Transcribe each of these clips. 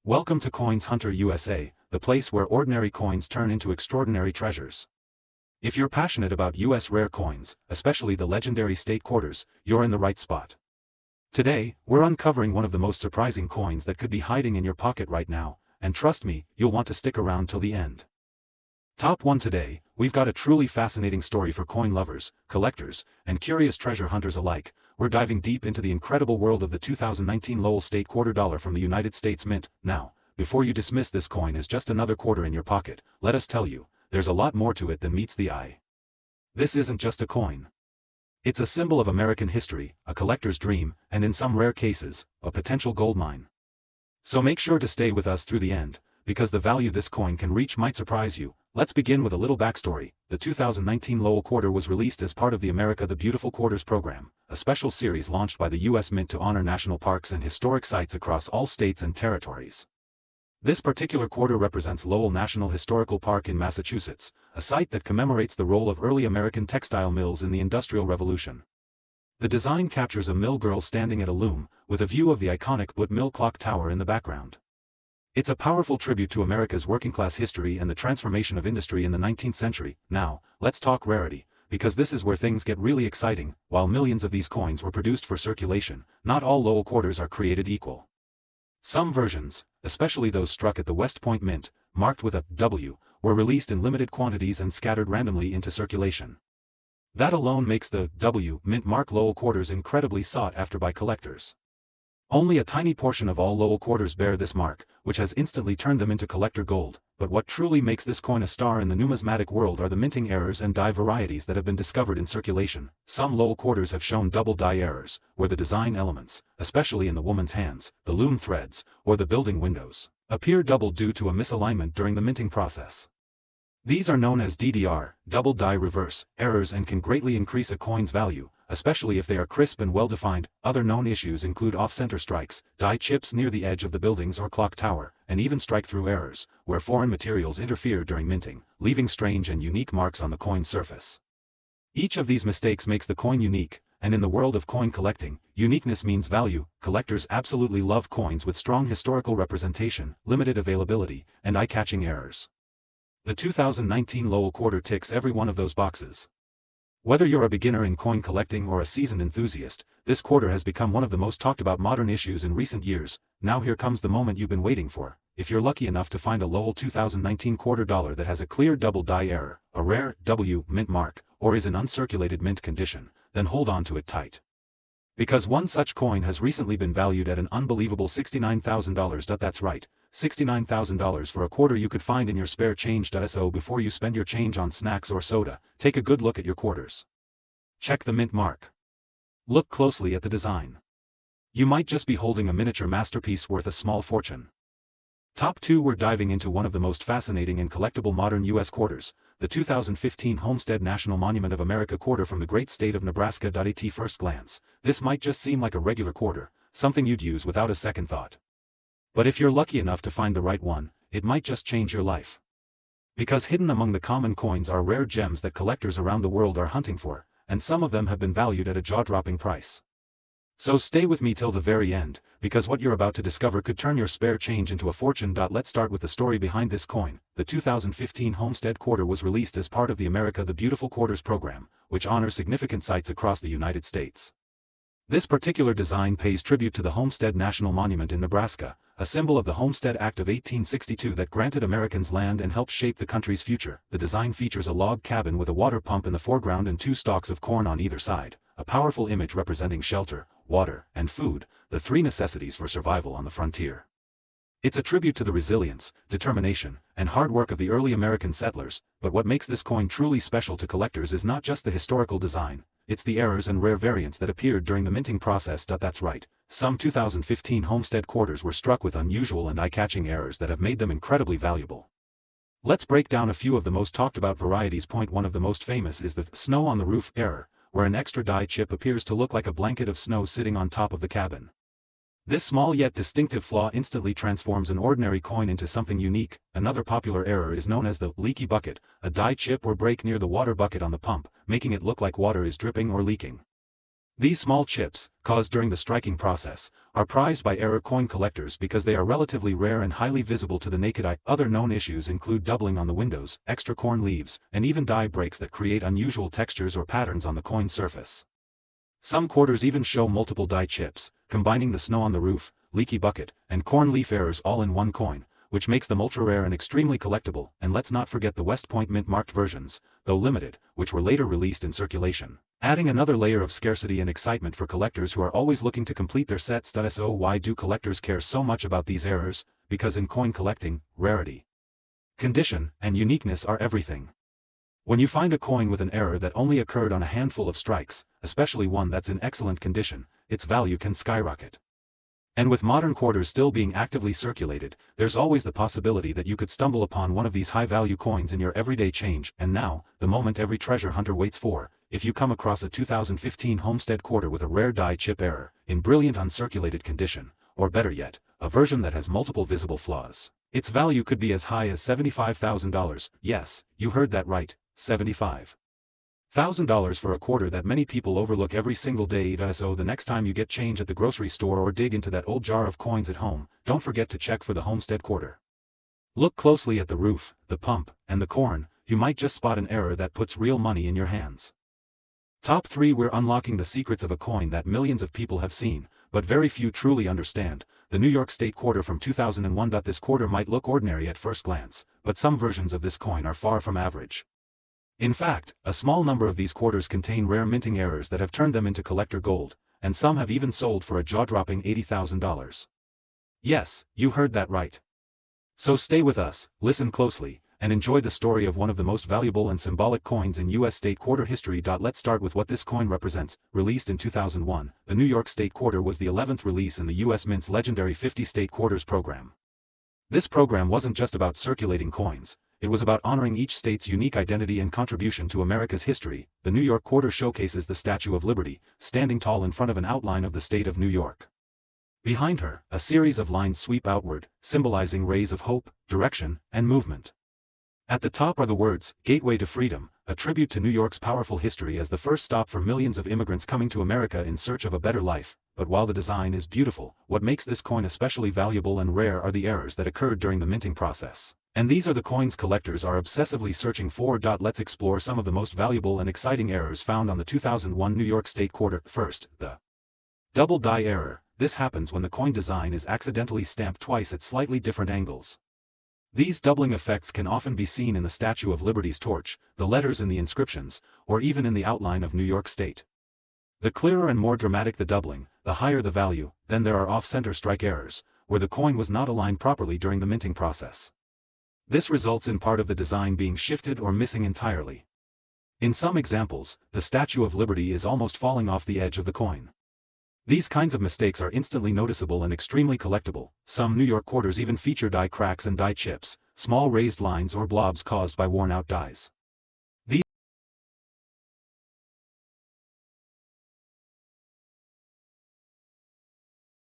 Welcome to Coins Hunter USA, the place where ordinary coins turn into extraordinary treasures. If you're passionate about US rare coins, especially the legendary state quarters, you're in the right spot. Today, we're uncovering one of the most surprising coins that could be hiding in your pocket right now, and trust me, you'll want to stick around till the end. Top 1 today, we've got a truly fascinating story for coin lovers, collectors, and curious treasure hunters alike. We're diving deep into the incredible world of the 2019 Lowell State Quarter Dollar from the United States Mint. Now, before you dismiss this coin as just another quarter in your pocket, let us tell you, there's a lot more to it than meets the eye. This isn't just a coin. It's a symbol of American history, a collector's dream, and in some rare cases, a potential goldmine. So make sure to stay with us through the end, because the value this coin can reach might surprise you. Let's begin with a little backstory. The 2019 Lowell Quarter was released as part of the America the Beautiful Quarters program, a special series launched by the U.S. Mint to honor national parks and historic sites across all states and territories. This particular quarter represents Lowell National Historical Park in Massachusetts, a site that commemorates the role of early American textile mills in the Industrial Revolution. The design captures a mill girl standing at a loom, with a view of the iconic Butte Mill Clock Tower in the background. It's a powerful tribute to America's working-class history and the transformation of industry in the 19th century. Now, let's talk rarity, because this is where things get really exciting. While millions of these coins were produced for circulation, not all Lowell quarters are created equal. Some versions, especially those struck at the West Point Mint, marked with a W, were released in limited quantities and scattered randomly into circulation. That alone makes the W Mint mark Lowell quarters incredibly sought after by collectors. Only a tiny portion of all Lowell quarters bear this mark, which has instantly turned them into collector gold. But what truly makes this coin a star in the numismatic world are the minting errors and die varieties that have been discovered in circulation. Some Lowell quarters have shown double die errors, where the design elements, especially in the woman's hands, the loom threads, or the building windows, appear double due to a misalignment during the minting process. These are known as DDR, double die reverse, errors and can greatly increase a coin's value, especially if they are crisp and well-defined. Other known issues include off-center strikes, die chips near the edge of the buildings or clock tower, and even strike-through errors, where foreign materials interfere during minting, leaving strange and unique marks on the coin's surface. Each of these mistakes makes the coin unique, and in the world of coin collecting, uniqueness means value. Collectors absolutely love coins with strong historical representation, limited availability, and eye-catching errors. The 2019 Lowell Quarter ticks every one of those boxes. Whether you're a beginner in coin collecting or a seasoned enthusiast, this quarter has become one of the most talked about modern issues in recent years. Now here comes the moment you've been waiting for. If you're lucky enough to find a Lowell 2019 quarter dollar that has a clear double die error, a rare W mint mark, or is in uncirculated mint condition, then hold on to it tight. Because one such coin has recently been valued at an unbelievable $69,000. That's right, $69,000 for a quarter you could find in your spare change. So before you spend your change on snacks or soda, take a good look at your quarters. Check the mint mark. Look closely at the design. You might just be holding a miniature masterpiece worth a small fortune. Top 2, we're diving into one of the most fascinating and collectible modern U.S. quarters, the 2015 Homestead National Monument of America quarter from the great state of Nebraska. At first glance, this might just seem like a regular quarter, something you'd use without a second thought. But if you're lucky enough to find the right one, it might just change your life. Because hidden among the common coins are rare gems that collectors around the world are hunting for, and some of them have been valued at a jaw-dropping price. So stay with me till the very end, because what you're about to discover could turn your spare change into a fortune. Let's start with the story behind this coin. The 2015 Homestead Quarter was released as part of the America the Beautiful Quarters program, which honors significant sites across the United States. This particular design pays tribute to the Homestead National Monument in Nebraska, a symbol of the Homestead Act of 1862 that granted Americans land and helped shape the country's future. The design features a log cabin with a water pump in the foreground and 2 stalks of corn on either side, a powerful image representing shelter, water, and food, the 3 necessities for survival on the frontier. It's a tribute to the resilience, determination, and hard work of the early American settlers. But what makes this coin truly special to collectors is not just the historical design, it's the errors and rare variants that appeared during the minting process. That's right, some 2015 Homestead quarters were struck with unusual and eye-catching errors that have made them incredibly valuable. Let's break down a few of the most talked about varieties. Point 1 of the most famous is the snow on the roof error, where an extra die chip appears to look like a blanket of snow sitting on top of the cabin. This small yet distinctive flaw instantly transforms an ordinary coin into something unique. Another popular error is known as the leaky bucket, a die chip or break near the water bucket on the pump, making it look like water is dripping or leaking. These small chips, caused during the striking process, are prized by error coin collectors because they are relatively rare and highly visible to the naked eye. Other known issues include doubling on the windows, extra corn leaves, and even die breaks that create unusual textures or patterns on the coin surface. Some quarters even show multiple die chips, combining the snow on the roof, leaky bucket, and corn leaf errors all in one coin, which makes them ultra-rare and extremely collectible. And let's not forget the West Point mint-marked versions, though limited, which were later released in circulation, adding another layer of scarcity and excitement for collectors who are always looking to complete their sets. So why do collectors care so much about these errors? Because in coin collecting, rarity, condition, and uniqueness are everything. When you find a coin with an error that only occurred on a handful of strikes, especially one that's in excellent condition, its value can skyrocket. And with modern quarters still being actively circulated, there's always the possibility that you could stumble upon one of these high-value coins in your everyday change. And now, the moment every treasure hunter waits for, if you come across a 2015 Homestead quarter with a rare die chip error, in brilliant uncirculated condition, or better yet, a version that has multiple visible flaws, its value could be as high as $75,000. Yes, you heard that right, $75,000 for a quarter that many people overlook every single day. So the next time you get change at the grocery store or dig into that old jar of coins at home, don't forget to check for the Homestead quarter. Look closely at the roof, the pump, and the corn. You might just spot an error that puts real money in your hands. Top 3. We're unlocking the secrets of a coin that millions of people have seen, but very few truly understand. The New York State quarter from 2001. This quarter might look ordinary at first glance, but some versions of this coin are far from average. In fact, a small number of these quarters contain rare minting errors that have turned them into collector gold, and some have even sold for a jaw-dropping $80,000. Yes, you heard that right. So stay with us, listen closely, and enjoy the story of one of the most valuable and symbolic coins in U.S. state quarter history. Let's start with what this coin represents. Released in 2001, the New York State quarter was the 11th release in the U.S. Mint's legendary 50 state quarters program. This program wasn't just about circulating coins, it was about honoring each state's unique identity and contribution to America's history. The New York quarter showcases the Statue of Liberty, standing tall in front of an outline of the state of New York. Behind her, a series of lines sweep outward, symbolizing rays of hope, direction, and movement. At the top are the words, "Gateway to Freedom," a tribute to New York's powerful history as the first stop for millions of immigrants coming to America in search of a better life. But while the design is beautiful, what makes this coin especially valuable and rare are the errors that occurred during the minting process. And these are the coins collectors are obsessively searching for. Let's explore some of the most valuable and exciting errors found on the 2001 New York State quarter. First, the double die error. This happens when the coin design is accidentally stamped twice at slightly different angles. These doubling effects can often be seen in the Statue of Liberty's torch, the letters in the inscriptions, or even in the outline of New York State. The clearer and more dramatic the doubling, the higher the value. Then there are off-center strike errors, where the coin was not aligned properly during the minting process. This results in part of the design being shifted or missing entirely. In some examples, the Statue of Liberty is almost falling off the edge of the coin. These kinds of mistakes are instantly noticeable and extremely collectible. Some New York quarters even feature die cracks and die chips, small raised lines or blobs caused by worn-out dies.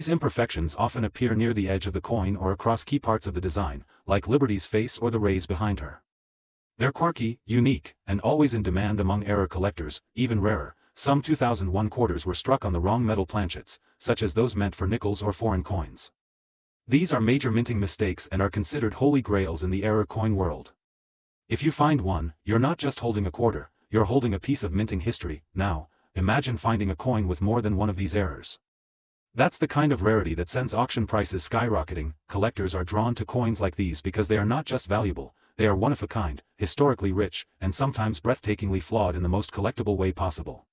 These imperfections often appear near the edge of the coin or across key parts of the design, like Liberty's face or the rays behind her. They're quirky, unique, and always in demand among error collectors. Even rarer, some 2001 quarters were struck on the wrong metal planchets, such as those meant for nickels or foreign coins. These are major minting mistakes and are considered holy grails in the error coin world. If you find one, you're not just holding a quarter, you're holding a piece of minting history. Now, imagine finding a coin with more than one of these errors. That's the kind of rarity that sends auction prices skyrocketing. Collectors are drawn to coins like these because they are not just valuable, they are one of a kind, historically rich, and sometimes breathtakingly flawed in the most collectible way possible.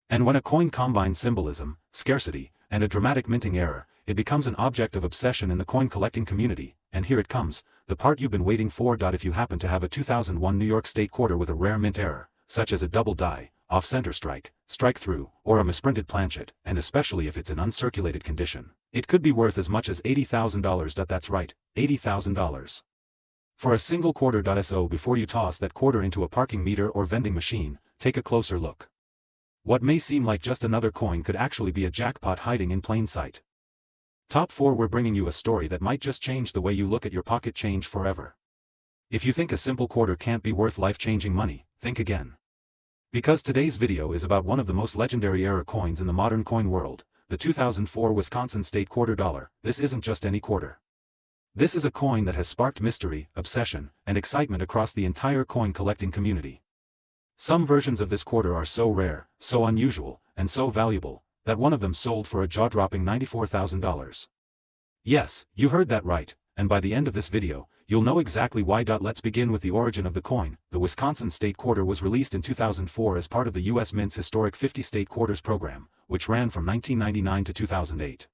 And when a coin combines symbolism, scarcity, and a dramatic minting error, it becomes an object of obsession in the coin collecting community. And here it comes, the part you've been waiting for. If you happen to have a 2001 New York State quarter with a rare mint error, such as a double die, off-center strike, strike-through, or a misprinted planchet, and especially if it's in uncirculated condition, it could be worth as much as $80,000. That's right, $80,000. For a single quarter. So before you toss that quarter into a parking meter or vending machine, take a closer look. What may seem like just another coin could actually be a jackpot hiding in plain sight. Top 4. We're bringing you a story that might just change the way you look at your pocket change forever. If you think a simple quarter can't be worth life-changing money, think again. Because today's video is about one of the most legendary era coins in the modern coin world, the 2004 Wisconsin State Quarter Dollar. This isn't just any quarter. This is a coin that has sparked mystery, obsession, and excitement across the entire coin collecting community. Some versions of this quarter are so rare, so unusual, and so valuable, that one of them sold for a jaw-dropping $94,000. Yes, you heard that right, and by the end of this video, you'll know exactly why. Let's begin with the origin of the coin. The Wisconsin State Quarter was released in 2004 as part of the U.S. Mint's historic 50 State Quarters program, which ran from 1999 to 2008.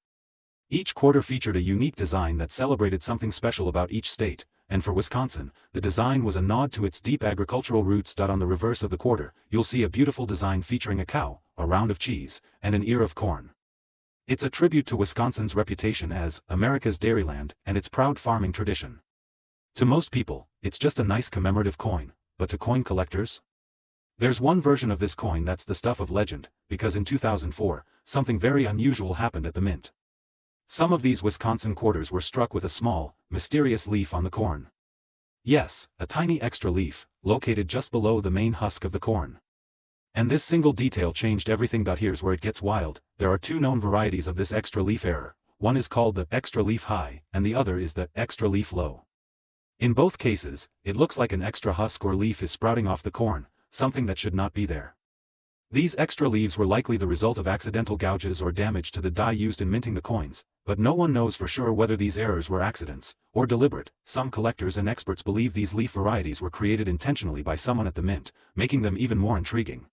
Each quarter featured a unique design that celebrated something special about each state, and for Wisconsin, the design was a nod to its deep agricultural roots. On the reverse of the quarter, you'll see a beautiful design featuring a cow, a round of cheese, and an ear of corn. It's a tribute to Wisconsin's reputation as America's dairyland and its proud farming tradition. To most people, it's just a nice commemorative coin, but to coin collectors? There's one version of this coin that's the stuff of legend, because in 2004, something very unusual happened at the mint. Some of these Wisconsin quarters were struck with a small, mysterious leaf on the corn. Yes, a tiny extra leaf, located just below the main husk of the corn. And this single detail changed everything. Here's where it gets wild. There are two known varieties of this extra leaf error. One is called the extra leaf high, and the other is the extra leaf low. In both cases, it looks like an extra husk or leaf is sprouting off the corn, something that should not be there. These extra leaves were likely the result of accidental gouges or damage to the die used in minting the coins, but no one knows for sure whether these errors were accidents or deliberate. Some collectors and experts believe these leaf varieties were created intentionally by someone at the mint, making them even more intriguing.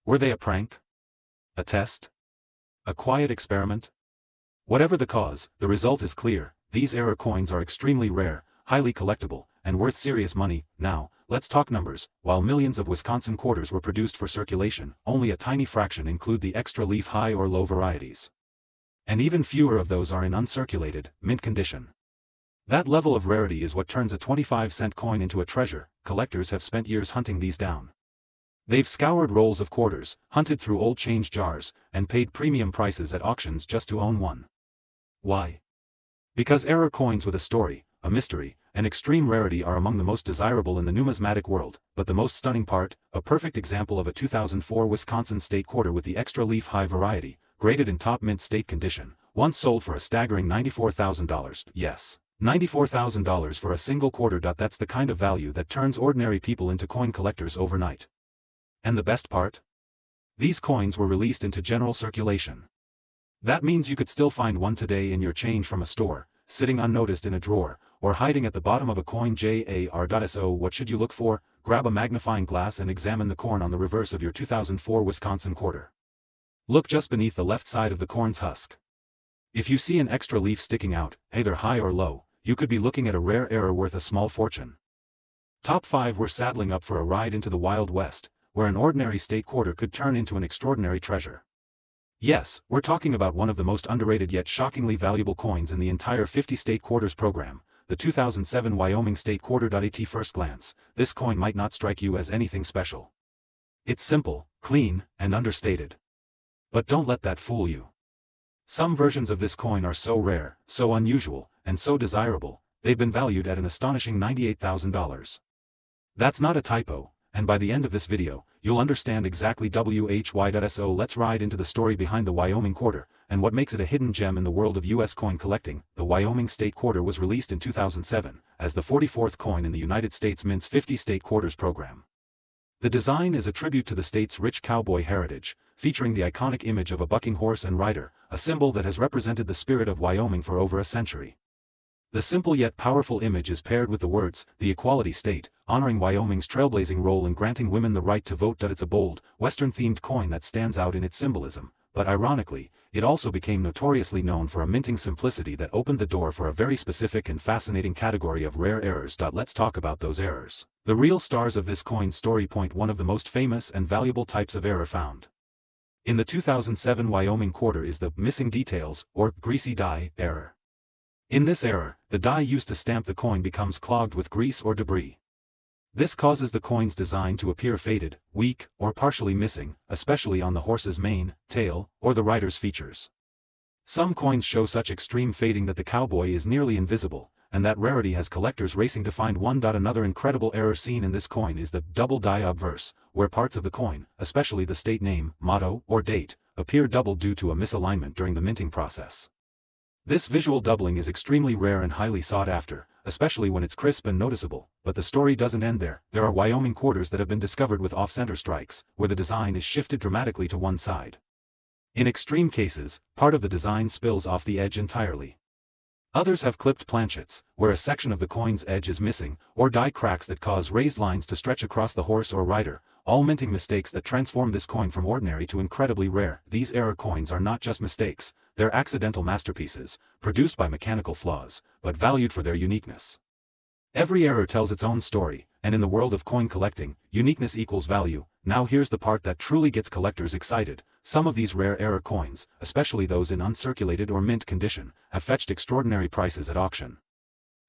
Were they a prank? A test? A quiet experiment? Whatever the cause, the result is clear. These error coins are extremely rare, highly collectible, and worth serious money. Now, let's talk numbers. While millions of Wisconsin quarters were produced for circulation, only a tiny fraction include the extra leaf high or low varieties. And even fewer of those are in uncirculated, mint condition. That level of rarity is what turns a 25-cent coin into a treasure. Collectors have spent years hunting these down. They've scoured rolls of quarters, hunted through old change jars, and paid premium prices at auctions just to own one. Why? Because error coins with a story, a mystery, and extreme rarity are among the most desirable in the numismatic world. But the most stunning part, a perfect example of a 2004 Wisconsin State Quarter with the extra leaf high variety, graded in top mint state condition, once sold for a staggering $94,000. Yes, $94,000 for a single quarter. That's the kind of value that turns ordinary people into coin collectors overnight. And the best part? These coins were released into general circulation. That means you could still find one today in your change from a store, sitting unnoticed in a drawer, or hiding at the bottom of a coin jar. So what should you look for? Grab a magnifying glass and examine the corn on the reverse of your 2004 Wisconsin quarter. Look just beneath the left side of the corn's husk. If you see an extra leaf sticking out, either high or low, you could be looking at a rare error worth a small fortune. Top 5 were saddling up for a ride into the Wild West, where an ordinary state quarter could turn into an extraordinary treasure. Yes, we're talking about one of the most underrated yet shockingly valuable coins in the entire 50 State Quarters program, the 2007 Wyoming State Quarter. At first glance, this coin might not strike you as anything special. It's simple, clean, and understated. But don't let that fool you. Some versions of this coin are so rare, so unusual, and so desirable, they've been valued at an astonishing $98,000. That's not a typo. And by the end of this video, you'll understand exactly why. So let's ride into the story behind the Wyoming Quarter, and what makes it a hidden gem in the world of U.S. coin collecting. The Wyoming State Quarter was released in 2007, as the 44th coin in the United States Mint's 50 State Quarters program. The design is a tribute to the state's rich cowboy heritage, featuring the iconic image of a bucking horse and rider, a symbol that has represented the spirit of Wyoming for over a century. The simple yet powerful image is paired with the words, "The Equality State," honoring Wyoming's trailblazing role in granting women the right to vote. It's a bold, Western-themed coin that stands out in its symbolism, but ironically, it also became notoriously known for a minting simplicity that opened the door for a very specific and fascinating category of rare errors. Let's talk about those errors. The real stars of this coin's story. One of the most famous and valuable types of error found in the 2007 Wyoming Quarter is the missing details, or greasy die, error. In this error, the die used to stamp the coin becomes clogged with grease or debris. This causes the coin's design to appear faded, weak, or partially missing, especially on the horse's mane, tail, or the rider's features. Some coins show such extreme fading that the cowboy is nearly invisible, and that rarity has collectors racing to find one. Another incredible error seen in this coin is the double die obverse, where parts of the coin, especially the state name, motto, or date, appear doubled due to a misalignment during the minting process. This visual doubling is extremely rare and highly sought after, especially when it's crisp and noticeable, but the story doesn't end there. There are Wyoming quarters that have been discovered with off-center strikes, where the design is shifted dramatically to one side. In extreme cases, part of the design spills off the edge entirely. Others have clipped planchets, where a section of the coin's edge is missing, or die cracks that cause raised lines to stretch across the horse or rider, all minting mistakes that transform this coin from ordinary to incredibly rare. These error coins are not just mistakes, they're accidental masterpieces, produced by mechanical flaws, but valued for their uniqueness. Every error tells its own story, and in the world of coin collecting, uniqueness equals value. Now here's the part that truly gets collectors excited. Some of these rare error coins, especially those in uncirculated or mint condition, have fetched extraordinary prices at auction.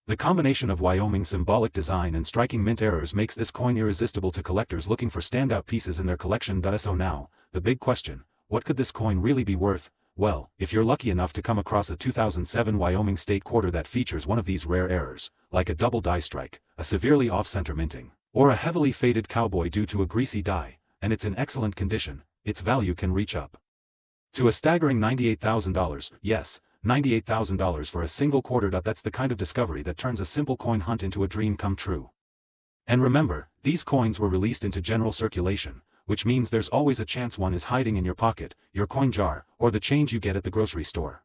The combination of Wyoming's symbolic design and striking mint errors makes this coin irresistible to collectors looking for standout pieces in their collection. So now, the big question, what could this coin really be worth? Well, if you're lucky enough to come across a 2007 Wyoming state quarter that features one of these rare errors, like a double die strike, a severely off-center minting, or a heavily faded cowboy due to a greasy die, and it's in excellent condition, its value can reach up to a staggering $98,000, yes, $98,000 for a single quarter. That's the kind of discovery that turns a simple coin hunt into a dream come true. And remember, these coins were released into general circulation, which means there's always a chance one is hiding in your pocket, your coin jar, or the change you get at the grocery store.